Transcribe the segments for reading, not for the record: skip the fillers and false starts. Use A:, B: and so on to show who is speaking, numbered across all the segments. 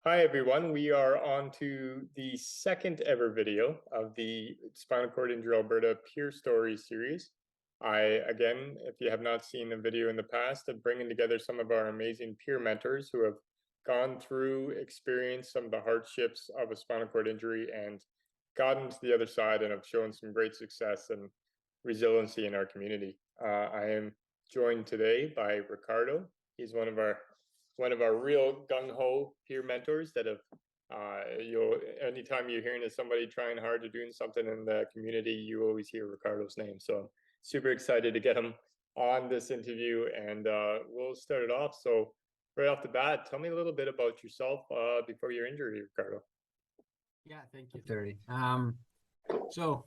A: Hi everyone, we are on to the second ever video of the Spinal Cord Injury Alberta Peer Stories series. Again, if you have not seen the video in the past, of bringing together some of our amazing peer mentors who have gone through, experienced some of the hardships of a spinal cord injury and gotten to the other side and have shown some great success and resiliency in our community. I am joined today by Ricardo. He's one of our real gung-ho peer mentors that have you'll anytime you're hearing of somebody trying hard to doing something in the community, you always hear Ricardo's name. So I'm super excited to get him on this interview, and we'll start it off. So right off the bat, tell me a little bit about yourself before your injury, Ricardo.
B: Yeah, thank you, Terry. So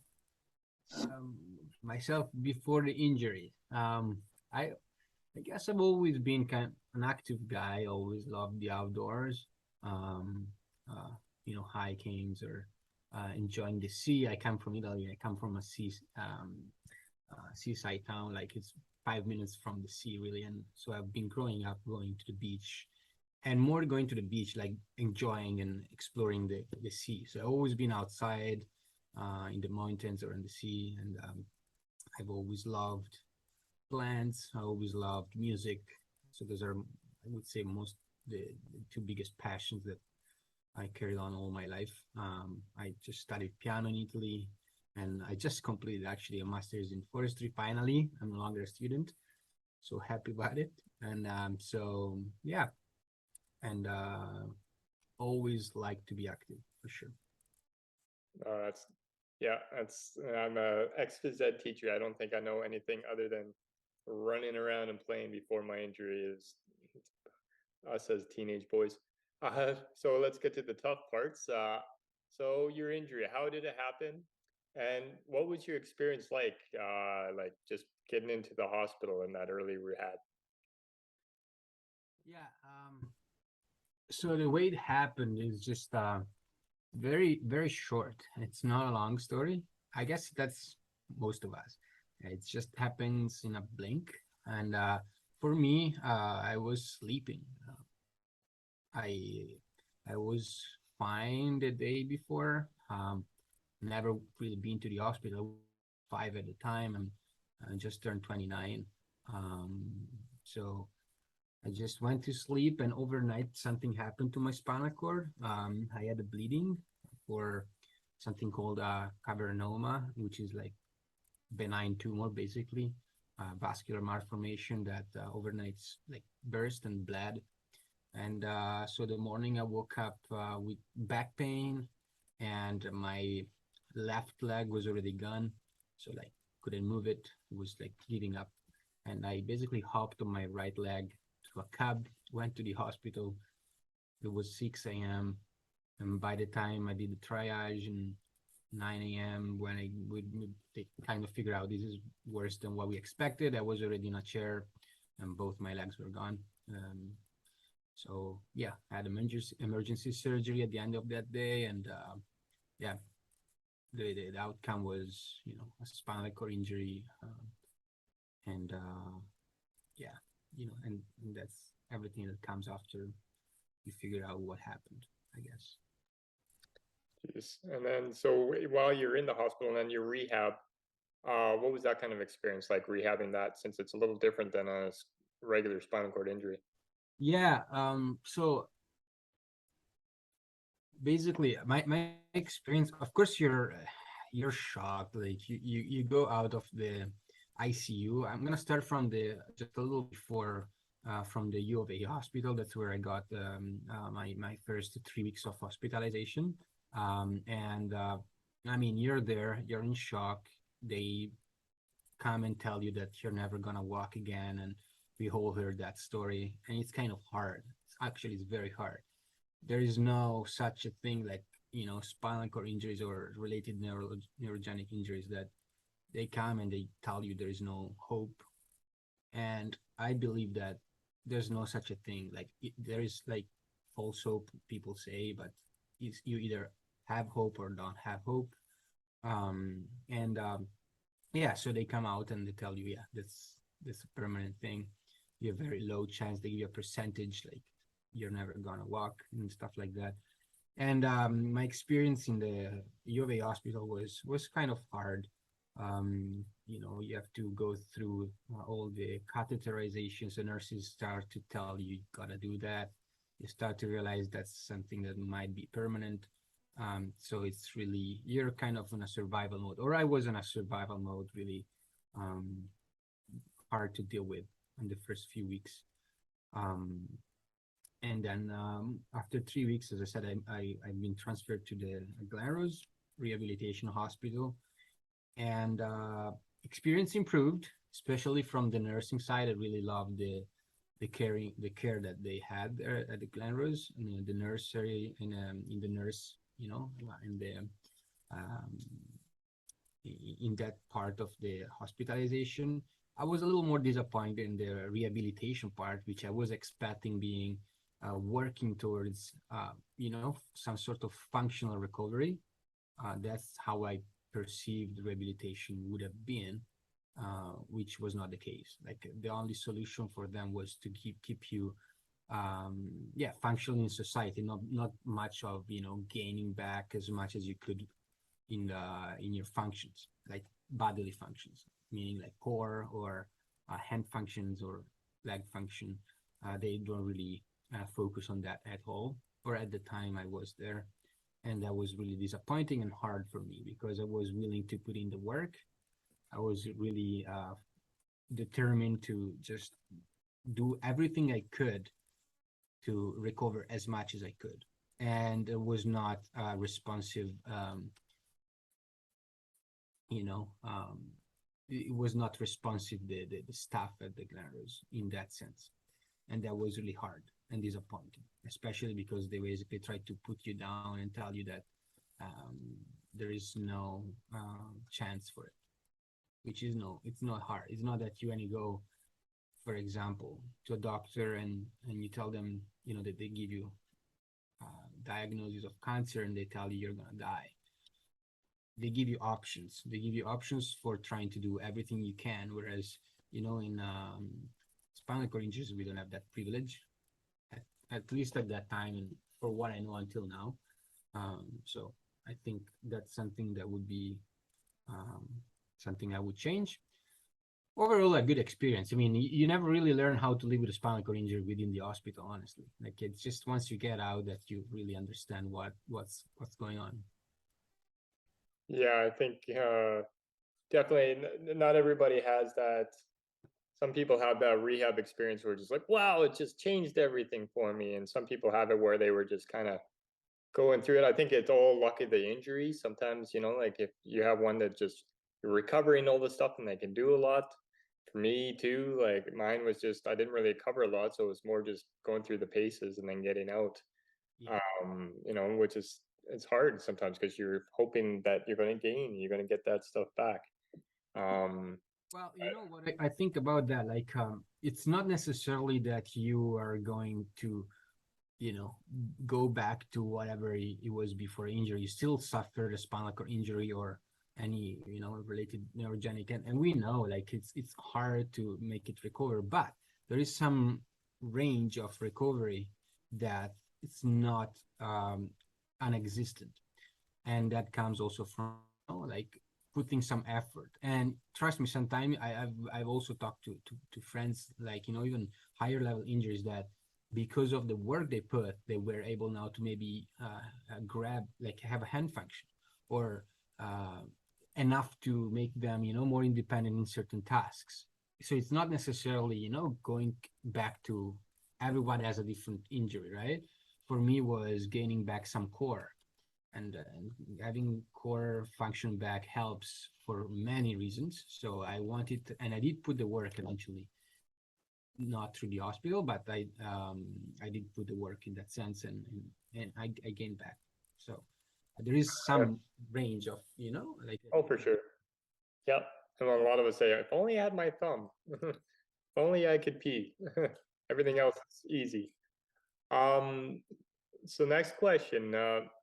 B: myself before the injury, I guess I've always been kind of an active guy. Always loved the outdoors, um, uh, hikings or enjoying the sea. I come from Italy. I come from a seaside town. Like it's 5 minutes from the sea, really. And so I've been growing up going to the beach, and more going to the beach, like enjoying and exploring the sea. So I've always been outside in the mountains or in the sea, and I've always loved plants. I always loved music. So those are, I would say, the two biggest passions that I carried on all my life. I just studied piano in Italy, and I just completed actually a master's in forestry. Finally, I'm no longer a student, so happy about it. And so yeah, and always like to be active for sure.
A: That's yeah, that's I'm a ex-phys ed teacher. I don't think I know anything other than running around and playing before my injury is us as teenage boys. So let's get to the tough parts. So your injury, how did it happen? And what was your experience like just getting into the hospital in that early rehab?
B: Yeah. So the way it happened is just very, very short. It's not a long story. I guess that's most of us. It just happens in a blink. And for me, I was sleeping. I I was fine the day before. Never really been to the hospital. 5 at the time, and I just turned 29. Um, so I just went to sleep, and overnight something happened to my spinal cord. I had a bleeding for something called cavernoma, which is like benign tumor, basically, vascular malformation that overnight like burst and bled. And so the morning I woke up with back pain, and my left leg was already gone, so like couldn't move it. It was like bleeding up, and I basically hopped on my right leg to a cab, went to the hospital. It was 6 a.m. And by the time I did the triage and 9 a.m., when they kind of figured out this is worse than what we expected, I was already in a chair and both my legs were gone. So yeah, I had emergency surgery at the end of that day, and yeah, the outcome was a spinal cord injury, and yeah, and that's everything that comes after you figure out what happened, I guess.
A: Jeez. And then so while you're in the hospital and then your rehab, what was that kind of experience like rehabbing that since it's a little different than a regular spinal cord injury?
B: Yeah, so basically my experience, of course, you're shocked. Like you go out of the ICU. I'm gonna start from the just a little before, from the U of A hospital. That's where I got my first 3 weeks of hospitalization. And I mean, you're there, you're in shock. They come and tell you that you're never gonna walk again, and we all heard that story, and it's kind of hard. It's very hard. There is no such a thing like spinal cord injuries or related neurogenic injuries that they come and they tell you there is no hope. And I believe that there's no such a thing. Like there is like false hope, people say, but you either have hope or don't have hope. And Yeah, so they come out and they tell you, yeah, that's a permanent thing. You have very low chance. They give you a percentage, like you're never gonna walk and stuff like that. And my experience in the U of A hospital was kind of hard. You have to go through all the catheterizations. The nurses start to tell you gotta do that. You start to realize that's something that might be permanent. So it's really, you're kind of in a survival mode, or I was in a survival mode, really um, hard to deal with in the first few weeks. And then after 3 weeks, as I said, I've been transferred to the Glenrose Rehabilitation Hospital, and experience improved, especially from the nursing side. I really loved the care that they had there at the Glenrose, the nursery, in the nurse, in the um, in that part of the hospitalization. I was a little more disappointed in the rehabilitation part, which I was expecting being working towards, some sort of functional recovery. That's how I perceived rehabilitation would have been, which was not the case. Like the only solution for them was to keep you, functioning in society, not much of gaining back as much as you could in your functions, like bodily functions, meaning like core or hand functions or leg function. They don't really focus on that at all, or at the time I was there. And that was really disappointing and hard for me because I was willing to put in the work. I was really determined to just do everything I could to recover as much as I could. And it was not responsive, it was not responsive, the staff at the Glenrose in that sense. And that was really hard and disappointing, especially because they basically tried to put you down and tell you that there is no chance for it, which is no, it's not hard. It's not that you only go, for example, to a doctor and you tell them, that they give you diagnosis of cancer and they tell you you're gonna die. They give you options. They give you options for trying to do everything you can, whereas in spinal cord injuries we don't have that privilege, at least at that time, and for what I know until now. So I think that's something that would be something I would change. Overall, a good experience. I mean, you never really learn how to live with a spinal cord injury within the hospital, honestly. Like it's just once you get out that you really understand what's going on.
A: Yeah, I think definitely not everybody has that. Some people have that rehab experience where it's just like, wow, it just changed everything for me. And some people have it where they were just kind of going through it. I think it's all luck of the injury. Sometimes, like if you have one that just you're recovering all the stuff and they can do a lot. For me too, like mine was just I didn't really cover a lot, so it was more just going through the paces and then getting out.
B: Yeah.
A: Which is it's hard sometimes because you're hoping that you're going to gain, you're going to get that stuff back. Um,
B: Well, you know what I think about that, like it's not necessarily that you are going to, go back to whatever it was before injury. You still suffered a spinal cord injury or any, related neurogenic, and we know like it's hard to make it recover, but there is some range of recovery that it's not unexistent, and that comes also from like putting some effort. And trust me, sometimes I've also talked to friends, like even higher level injuries, that because of the work they put, they were able now to maybe grab, like have a hand function, or enough to make them more independent in certain tasks. So it's not necessarily going back to, everyone has a different injury, right? For me was gaining back some core, and having core function back helps for many reasons. So I wanted to, and I did put the work eventually, not through the hospital, but I did put the work in that sense, and I gained back. So there is some range of like.
A: oh, for sure. Yep. And a lot of us say, if only I had my thumb, if only I could pee. Everything else is easy. Um, so next question,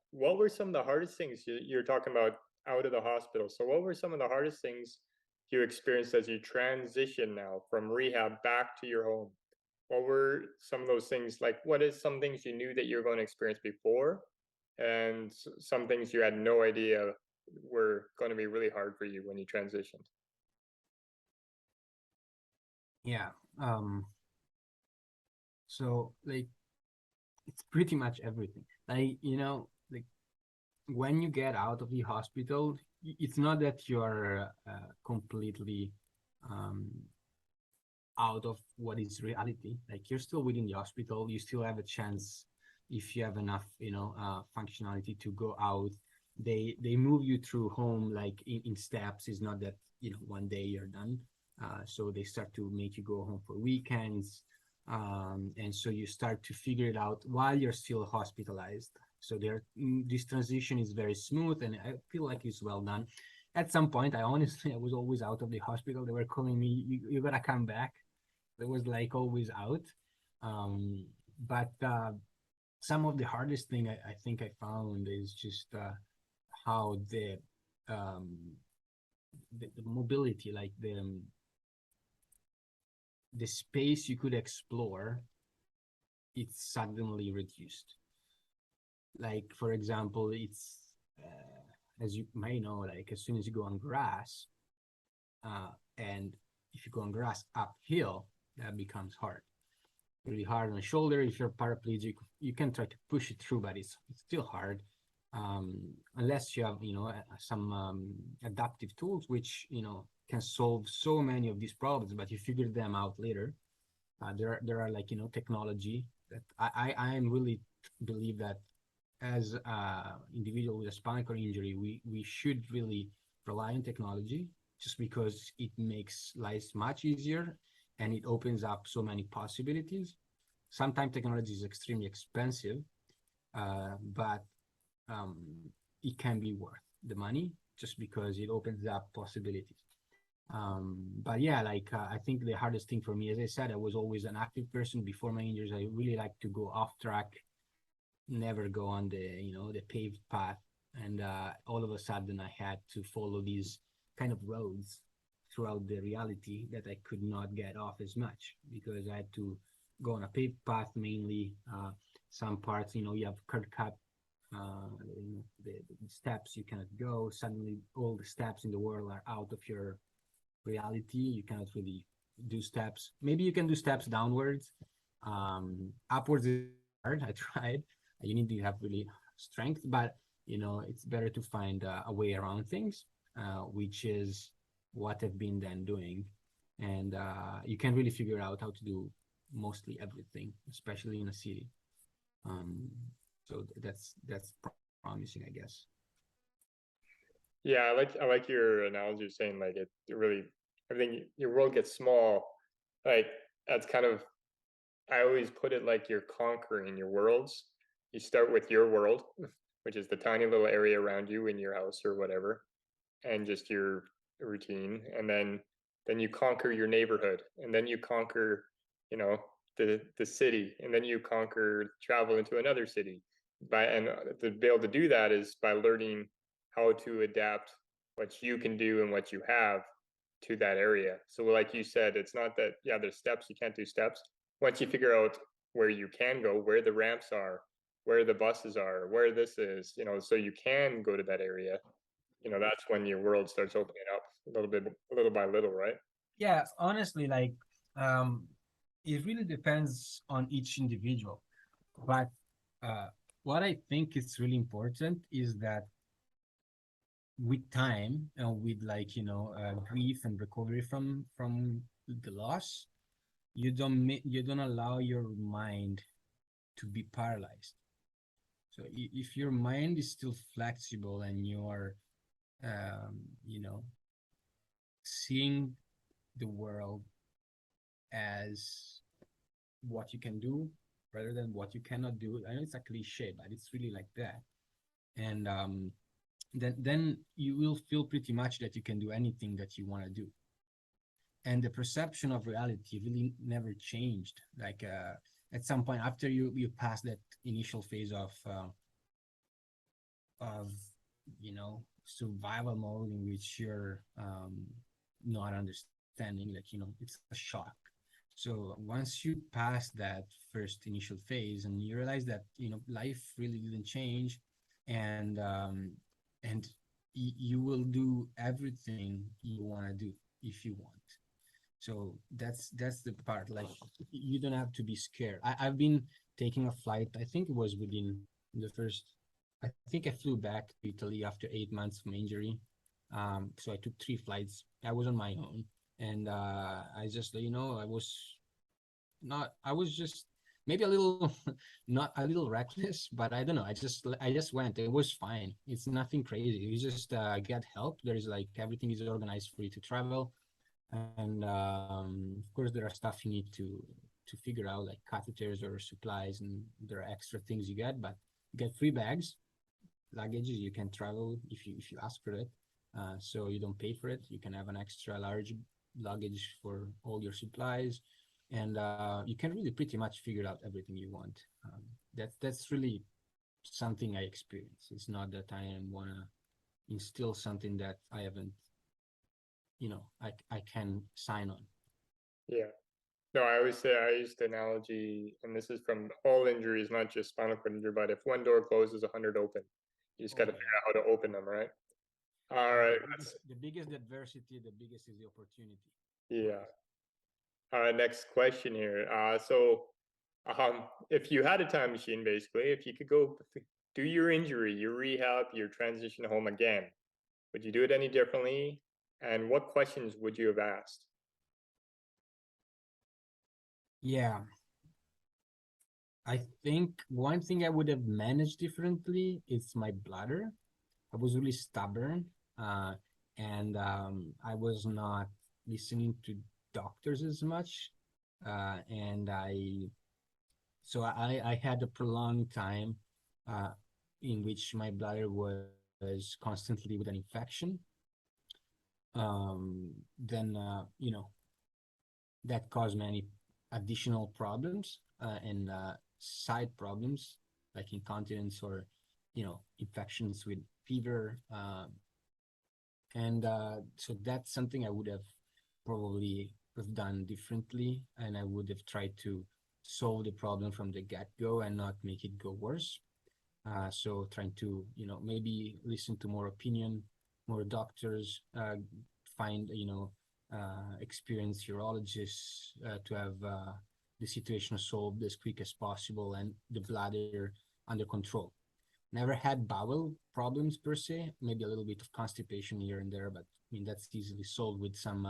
A: what were some of the hardest things you're talking about out of the hospital? So what were some of the hardest things you experienced as you transition now from rehab back to your home? what were some of those things, like what is some things you knew that you were going to experience before, and some things you had no idea were going to be really hard for you when you transitioned?
B: Yeah. So like it's pretty much everything. Like, like when you get out of the hospital, it's not that you're completely um, out of what is reality. Like you're still within the hospital, you still have a chance if you have enough, functionality to go out. They move you through home like in steps. It's not that one day you're done. So they start to make you go home for weekends, and so you start to figure it out while you're still hospitalized. So this transition is very smooth, and I feel like it's well done. At some point, I was always out of the hospital. They were calling me, you gotta come back. It was like always out. But some of the hardest thing I think I found is just how um, the mobility, like the space you could explore, it's suddenly reduced. Like for example, it's as you may know, like as soon as you go on grass, and if you go on grass uphill, that becomes hard. Really hard on the shoulder. If you're paraplegic, you can try to push it through, but it's still hard. Unless you have some adaptive tools which can solve so many of these problems, but you figure them out later. There are like technology that I am really believe that as individual with a spinal cord injury, we should really rely on technology just because it makes life much easier and it opens up so many possibilities. Sometimes technology is extremely expensive, but um, it can be worth the money just because it opens up possibilities. But yeah, like I think the hardest thing for me, as I said, I was always an active person before my injuries. I really like to go off track, never go on the paved path. And all of a sudden I had to follow these kind of roads throughout the reality that I could not get off as much because I had to go on a paved path mainly. Some parts, you have curb cut, the steps you cannot go. Suddenly all the steps in the world are out of your reality. You cannot really do steps. Maybe you can do steps downwards. Upwards is hard. I tried. You need to have really strength, but it's better to find a way around things, which is what I've been then doing. And you can really figure out how to do mostly everything, especially in a city. So that's promising, I guess.
A: Yeah, I like your analogy of saying like it really everything, your world gets small. Like that's kind of, I always put it like you're conquering your worlds. You start with your world, which is the tiny little area around you in your house or whatever, and just your routine, and then you conquer your neighborhood, and then you conquer, you know, the city, and then you conquer travel into another city. And to be able to do that is by learning how to adapt what you can do and what you have to that area. So like you said, it's not that, yeah, there's steps, you can't do steps. Once you figure out where you can go, where the ramps are, where the buses are, where this is, so you can go to that area, that's when your world starts opening up a little bit, little by little, right?
B: Yeah, honestly, like um, it really depends on each individual. But uh, what I think is really important is that with time and with like grief and recovery from the loss, you don't allow your mind to be paralyzed. So if your mind is still flexible and you're um, you know seeing the world as what you can do rather than what you cannot do. I know it's a cliche, but it's really like that. And then you will feel pretty much that you can do anything that you want to do. And the perception of reality really never changed. Like at some point after you pass that initial phase of survival mode in which you're not understanding, like it's a shock. So once you pass that first initial phase and you realize that, you know, life really didn't change, and and you will do everything you want to do if you want. So that's the part. Like, you don't have to be scared. I've been taking a flight. I think it was within the first. I think I flew back to Italy after 8 months from injury. So I took 3 flights. I was on my own, and I just, you know, I was not. I was just maybe a little, not a little reckless, but I don't know. I just went. It was fine. It's nothing crazy. You just get help. There's like everything is organized for you to travel, and of course there are stuff you need to figure out, like catheters or supplies, and there are extra things you get, but you get free bags, luggage. You can travel if you ask for it, so you don't pay for it. You can have an extra large luggage for all your supplies, and you can really pretty much figure out everything you want. That's really something I experience. It's not that I want to instill something that I haven't, you know, I can sign on.
A: Yeah. No, I always say, I use the analogy, and this is from all injuries, not just spinal cord injury, but if one door closes, 100 open. You just got to
B: Oh
A: figure
B: yeah.
A: out how to open them, right? All
B: Yeah,
A: right.
B: the biggest adversity, the biggest is the opportunity for
A: Yeah.
B: us.
A: Next question here. If you had a time machine, basically, if you could go do your injury, your rehab, your transition home again, would you do it any differently? And what questions would you have asked?
B: Yeah, I think one thing I would have managed differently is my bladder. I was really stubborn, uh, and I was not listening to doctors as much, and I had a prolonged time uh, in which my bladder was constantly with an infection. Then that caused many additional problems and side problems like incontinence or infections with fever, and so that's something I would have probably have done differently, and I would have tried to solve the problem from the get-go and not make it go worse. So trying to, maybe listen to more opinion, more doctors, find, experienced urologists to have the situation solved as quick as possible and the bladder under control. Never had bowel problems per se, maybe a little bit of constipation here and there, but I mean, that's easily solved with some,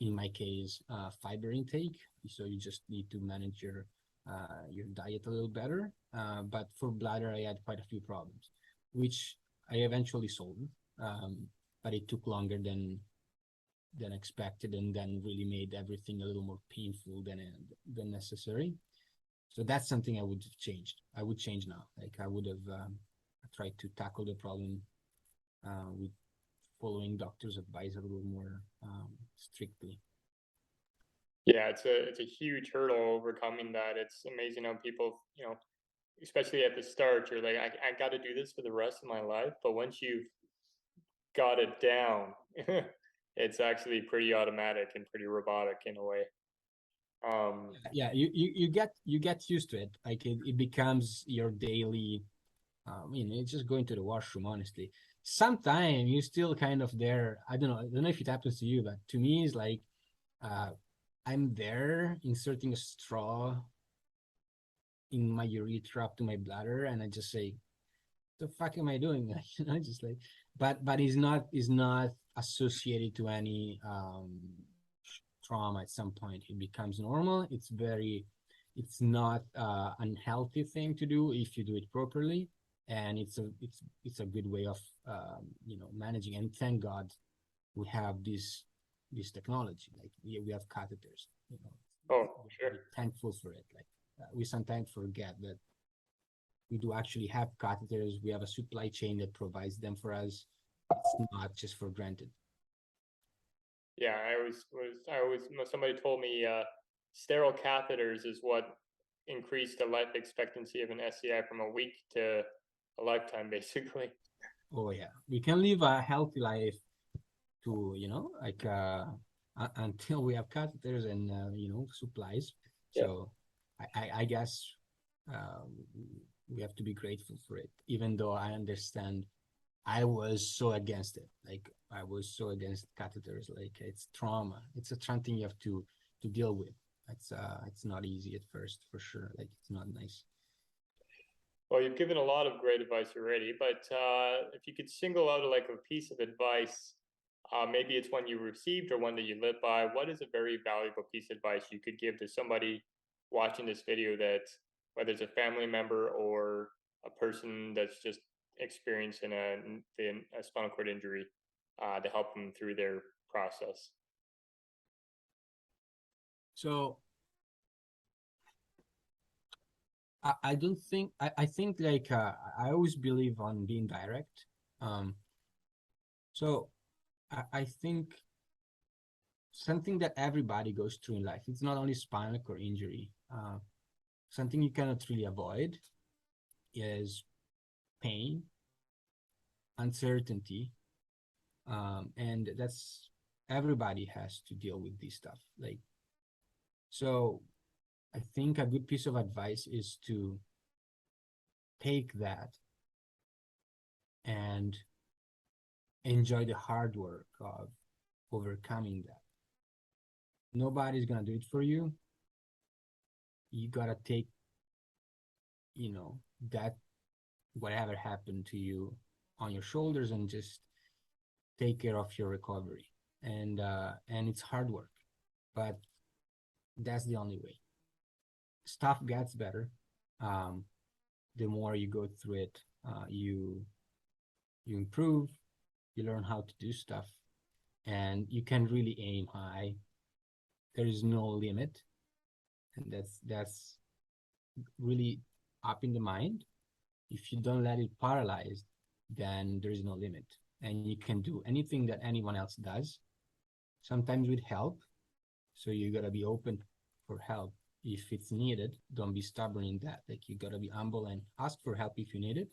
B: in my case, fiber intake. So you just need to manage your diet a little better. But for bladder, I had quite a few problems, which I eventually solved. But it took longer than expected, and then really made everything a little more painful than necessary. So that's something I would have changed. I would change now. Like I would have tried to tackle the problem with following doctor's advice a little more strictly.
A: Yeah, it's a huge hurdle overcoming that. It's amazing how people, especially at the start, you're like, I got to do this for the rest of my life. But once you've got it down, it's actually pretty automatic and pretty robotic in a way.
B: Yeah, you get used to it. Like it becomes your daily. I mean, it's just going to the washroom, honestly. Sometimes you still kind of there. I don't know if it happens to you, but to me, it's like uh, I'm there inserting a straw in my urethra up to my bladder, and I just say, "The fuck am I doing?" Just like, but it's not associated to any trauma. At some point, it becomes normal. It's not unhealthy thing to do if you do it properly, and it's a good way of managing. And thank God we have this technology. Like we have catheters.
A: Oh,
B: We're
A: sure.
B: very thankful for it. Like we sometimes forget that we do actually have catheters. We have a supply chain that provides them for us. It's not just for granted.
A: Yeah, somebody told me sterile catheters is what increased the life expectancy of an SCI from a week to a lifetime, basically.
B: Oh yeah, we can live a healthy life to like until we have catheters and supplies.
A: Yeah.
B: So I guess uh, we have to be grateful for it, even though I understand I was so against it. Like I was so against catheters. Like it's trauma. It's something you have to deal with. It's not easy at first for sure. Like it's not nice.
A: Well, you've given a lot of great advice already, but if you could single out like a piece of advice, maybe it's one you received or one that you live by, what is a very valuable piece of advice you could give to somebody watching this video that, whether it's a family member or a person that's just experiencing a spinal cord injury, to help them through their process?
B: So I don't think I think like I always believe on being direct. Um, so I think something that everybody goes through in life. It's not only spinal cord injury. Something you cannot really avoid is pain, uncertainty, and that's everybody has to deal with this stuff. Like so, I think a good piece of advice is to take that and enjoy the hard work of overcoming that. Nobody's gonna do it for you. You gotta take, that whatever happened to you on your shoulders and just take care of your recovery. And it's hard work, but that's the only way. Stuff gets better. Um, the more you go through it, you improve, you learn how to do stuff, and you can really aim high. There is no limit, and that's really up in the mind. If you don't let it paralyze, then there is no limit, and you can do anything that anyone else does, sometimes with help. So you gotta be open for help if it's needed. Don't be stubborn in that. Like you gotta be humble and ask for help if you need it,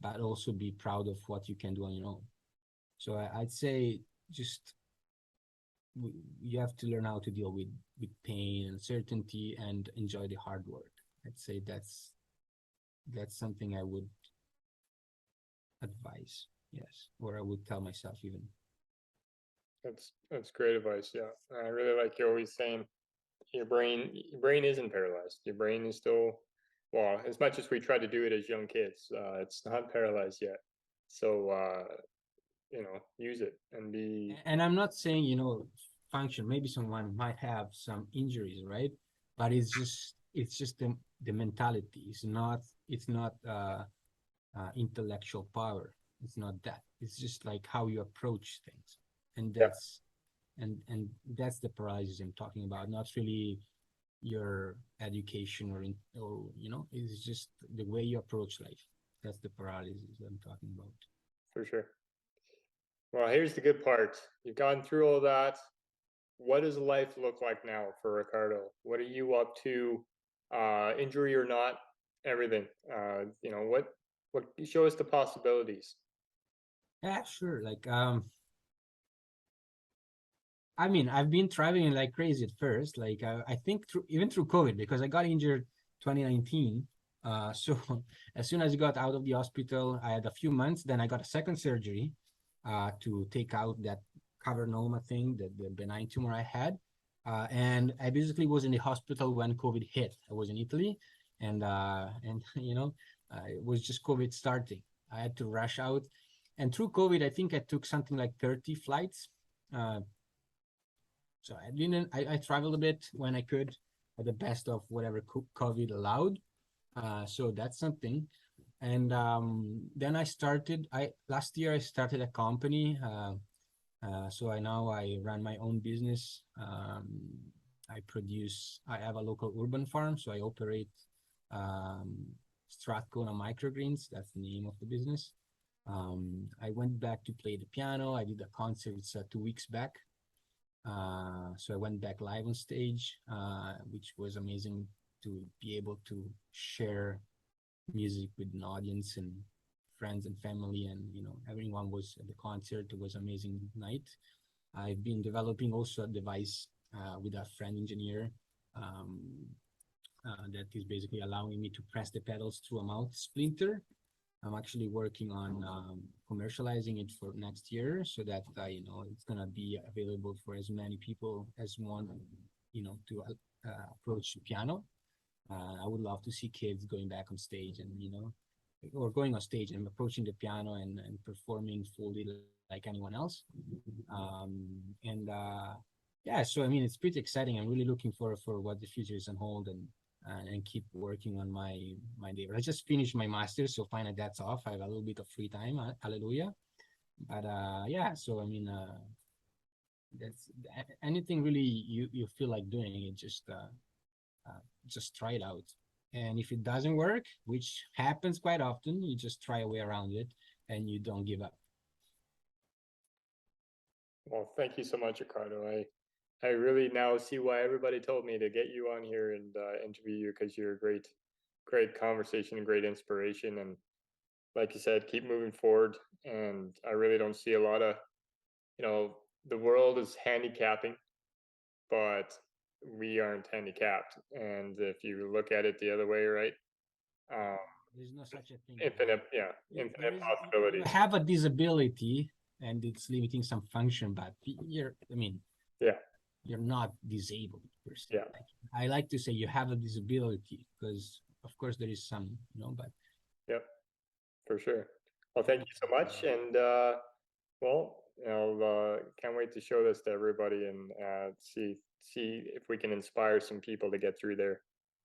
B: but also be proud of what you can do on your own. So I'd say just you have to learn how to deal with pain, uncertainty, and enjoy the hard work. I'd say that's something I would advise, yes, or I would tell myself even.
A: That's great advice. Yeah, I really like you always saying your brain isn't paralyzed. Your brain is still, well, as much as we try to do it as young kids, it's not paralyzed yet. So use it and be.
B: And I'm not saying, function. Maybe someone might have some injuries, right? But it's just the mentality. It's not intellectual power. It's not that. It's just like how you approach things, and
A: Yeah,
B: that's the paralysis I'm talking about. Not really your education or it's just the way you approach life. That's the paralysis I'm talking about.
A: for sure. Well, here's the good part. You've gone through all that. What does life look like now for Ricardo? What are you up to? Injury or not, everything. What show us the possibilities.
B: Yeah, sure. Like I mean, I've been traveling like crazy at first. Like I think even through COVID, because I got injured 2019. So as soon as I got out of the hospital, I had a few months. Then I got a second surgery to take out that cavernoma thing, the benign tumor I had. And I basically was in the hospital when COVID hit. I was in Italy, and it was just COVID starting. I had to rush out, and through COVID, I think I took something like 30 flights. Uh, so I traveled a bit when I could at the best of whatever COVID allowed. So that's something. And then last year I started a company. So I run my own business. I have a local urban farm. So I operate um, Strathcona Microgreens. That's the name of the business. I went back to play the piano. I did a concert 2 weeks back. So I went back live on stage, which was amazing to be able to share music with an audience and friends and family, and everyone was at the concert. It was an amazing night. I've been developing also a device with a friend engineer that is basically allowing me to press the pedals through a mouth splinter. I'm actually working on commercializing it for next year so that it's gonna be available for as many people as want to approach piano. I would love to see kids going back on stage and or going on stage and approaching the piano and performing fully like anyone else. And yeah, so I mean it's pretty exciting. I'm really looking for what the future is on hold and keep working on my day. I just finished my master's, so finally that's off. I have a little bit of free time. Hallelujah. But yeah, so I mean that's anything really you feel like doing it, just try it out. And if it doesn't work, which happens quite often, you just try a way around it and you don't give up.
A: Well, thank you so much, Ricardo. I really now see why everybody told me to get you on here and interview you, because you're a great conversation and great inspiration. And like you said, keep moving forward. And I really don't see a lot of, the world is handicapping, but we aren't handicapped. And if you look at it the other way, right? Um,
B: There's no such a thing.
A: infinite, yeah,
B: There
A: infinite
B: is, you
A: possibilities.
B: have a disability and it's limiting some function, but I mean,
A: Yeah,
B: you're not disabled per se.
A: yeah,
B: Like, I like to say you have a disability because, of course, there is some, but
A: yep, for sure. Well, thank you so much. And well, can't wait to show this to everybody and see if we can inspire some people to get through their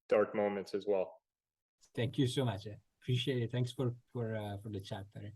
A: dark moments as well.
B: thank you so much. Appreciate it. Thanks for the chat, Terry.